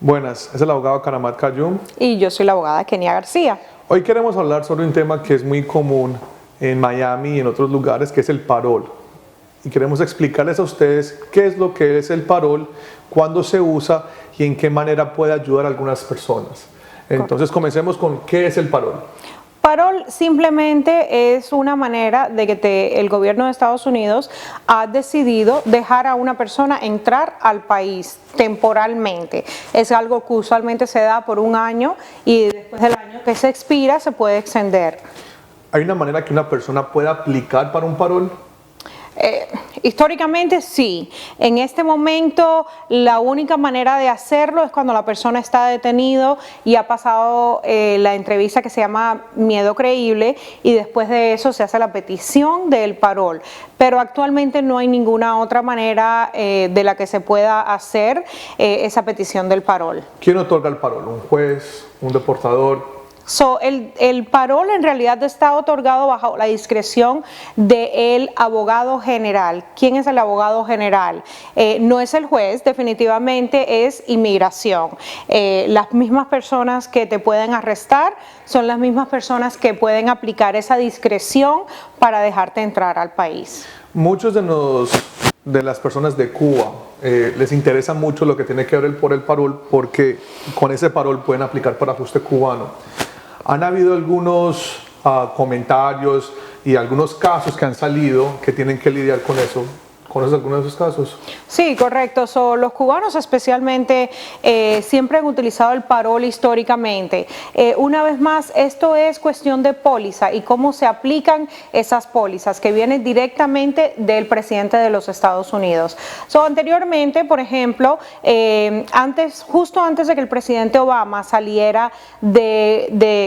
Buenas, es el abogado Karamat Kayum. Y yo soy la abogada Kenia García. Hoy queremos hablar sobre un tema que es muy común en Miami y en otros lugares, que es el parol. Y queremos explicarles a ustedes qué es lo que es el parol, cuándo se usa y en qué manera puede ayudar a algunas personas. Entonces comencemos con qué es el parol. Parol simplemente es una manera de que el gobierno de Estados Unidos ha decidido dejar a una persona entrar al país temporalmente. Es algo que usualmente se da por un año y después del año que se expira se puede extender. ¿Hay una manera que una persona pueda aplicar para un parol? Históricamente sí. En este momento la única manera de hacerlo es cuando la persona está detenido y ha pasado la entrevista que se llama miedo creíble y después de eso se hace la petición del parol. Pero actualmente no hay ninguna otra manera de la que se pueda hacer esa petición del parol. ¿Quién otorga el parol? ¿Un juez? ¿Un deportador? El parol en realidad está otorgado bajo la discreción del abogado general. ¿Quién es el abogado general? No es el juez, definitivamente es inmigración. Las mismas personas que te pueden arrestar son las mismas personas que pueden aplicar esa discreción para dejarte entrar al país. Muchos de las personas de Cuba les interesa mucho lo que tiene que ver por el parol, porque con ese parol pueden aplicar para ajuste cubano. Han habido algunos comentarios y algunos casos que han salido que tienen que lidiar con eso. ¿Conoces algunos de esos casos? Sí, correcto. Los cubanos especialmente siempre han utilizado el parol históricamente. Una vez más, esto es cuestión de póliza y cómo se aplican esas pólizas que vienen directamente del presidente de los Estados Unidos. Anteriormente, por ejemplo, justo antes de que el presidente Obama saliera de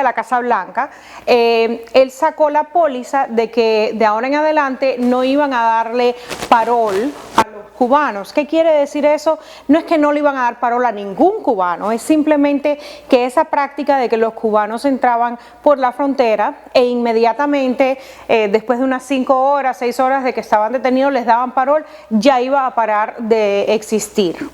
la Casa Blanca, él sacó la póliza de que de ahora en adelante no iban a darle parol a los cubanos. ¿Qué quiere decir eso? No es que no le iban a dar parol a ningún cubano, es simplemente que esa práctica de que los cubanos entraban por la frontera e inmediatamente después de unas 5 horas, 6 horas de que estaban detenidos les daban parol, ya iba a parar de existir.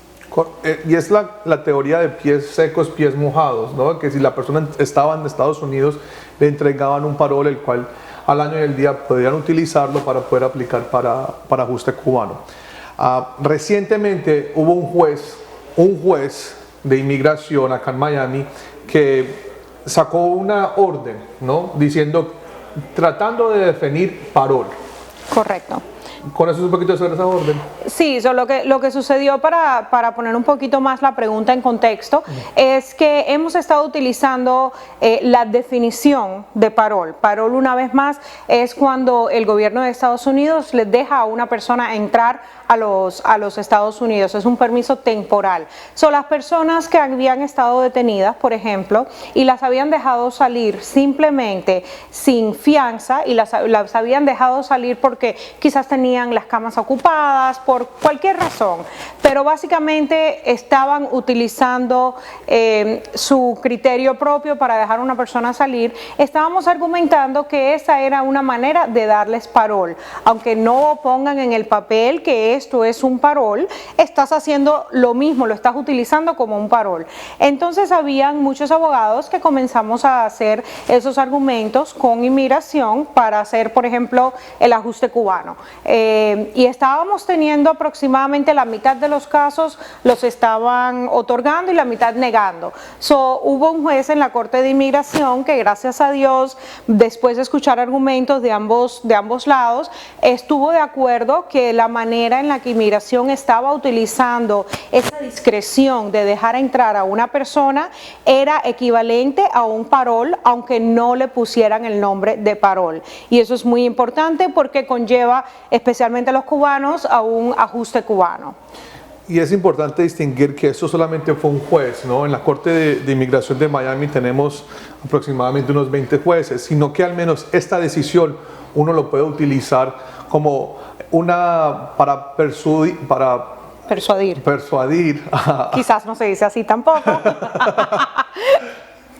Y es la teoría de pies secos, pies mojados, ¿no? Que si la persona estaba en Estados Unidos, le entregaban un parol, el cual al año y el día podrían utilizarlo para poder aplicar para ajuste cubano. Recientemente hubo un juez de inmigración acá en Miami que sacó una orden, ¿no? Tratando de definir parol. Correcto. ¿Conoces un poquito sobre esa orden? Sí, lo que sucedió para poner un poquito más la pregunta en contexto es que hemos estado utilizando la definición de parol. Parol, una vez más, es cuando el gobierno de Estados Unidos les deja a una persona entrar a los Estados Unidos. Es un permiso temporal. Las personas que habían estado detenidas, por ejemplo, y las habían dejado salir simplemente sin fianza y las habían dejado salir porque quizás tenían las camas ocupadas, por cualquier razón, pero básicamente estaban utilizando su criterio propio para dejar a una persona salir. Estábamos argumentando que esa era una manera de darles parol, aunque no pongan en el papel que esto es un parol, estás haciendo lo mismo, lo estás utilizando como un parol. Entonces habían muchos abogados que comenzamos a hacer esos argumentos con inmigración para hacer, por ejemplo, el ajuste cubano. Y estábamos teniendo aproximadamente la mitad de los casos los estaban otorgando y la mitad negando. Hubo un juez en la Corte de Inmigración que, gracias a Dios, después de escuchar argumentos de ambos lados, estuvo de acuerdo que la manera en la que inmigración estaba utilizando esa discreción de dejar entrar a una persona era equivalente a un parol, aunque no le pusieran el nombre de parol. Y eso es muy importante porque conlleva especialmente a los cubanos a un ajuste cubano. Y es importante distinguir que eso solamente fue un juez, ¿no? En la Corte de Inmigración de Miami tenemos aproximadamente unos 20 jueces, sino que al menos esta decisión uno lo puede utilizar como para persuadir. Quizás no se dice así tampoco.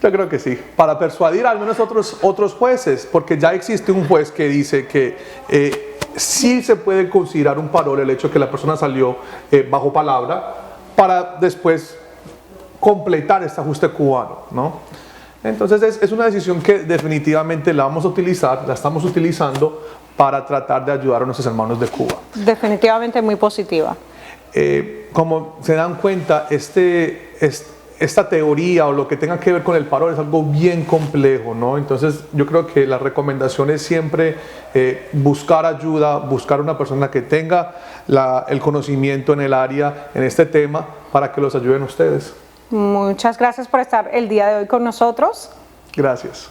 Yo creo que sí, para persuadir al menos otros jueces, porque ya existe un juez que dice que sí se puede considerar un parol el hecho de que la persona salió bajo palabra, para después completar este ajuste cubano, ¿no? Entonces es una decisión que definitivamente la vamos a utilizar, la estamos utilizando para tratar de ayudar a nuestros hermanos de Cuba. Definitivamente muy positiva. Como se dan cuenta, esta teoría o lo que tenga que ver con el parol es algo bien complejo, ¿no? Entonces yo creo que la recomendación es siempre buscar ayuda, buscar una persona que tenga el conocimiento en el área, en este tema, para que los ayuden a ustedes. Muchas gracias por estar el día de hoy con nosotros. Gracias.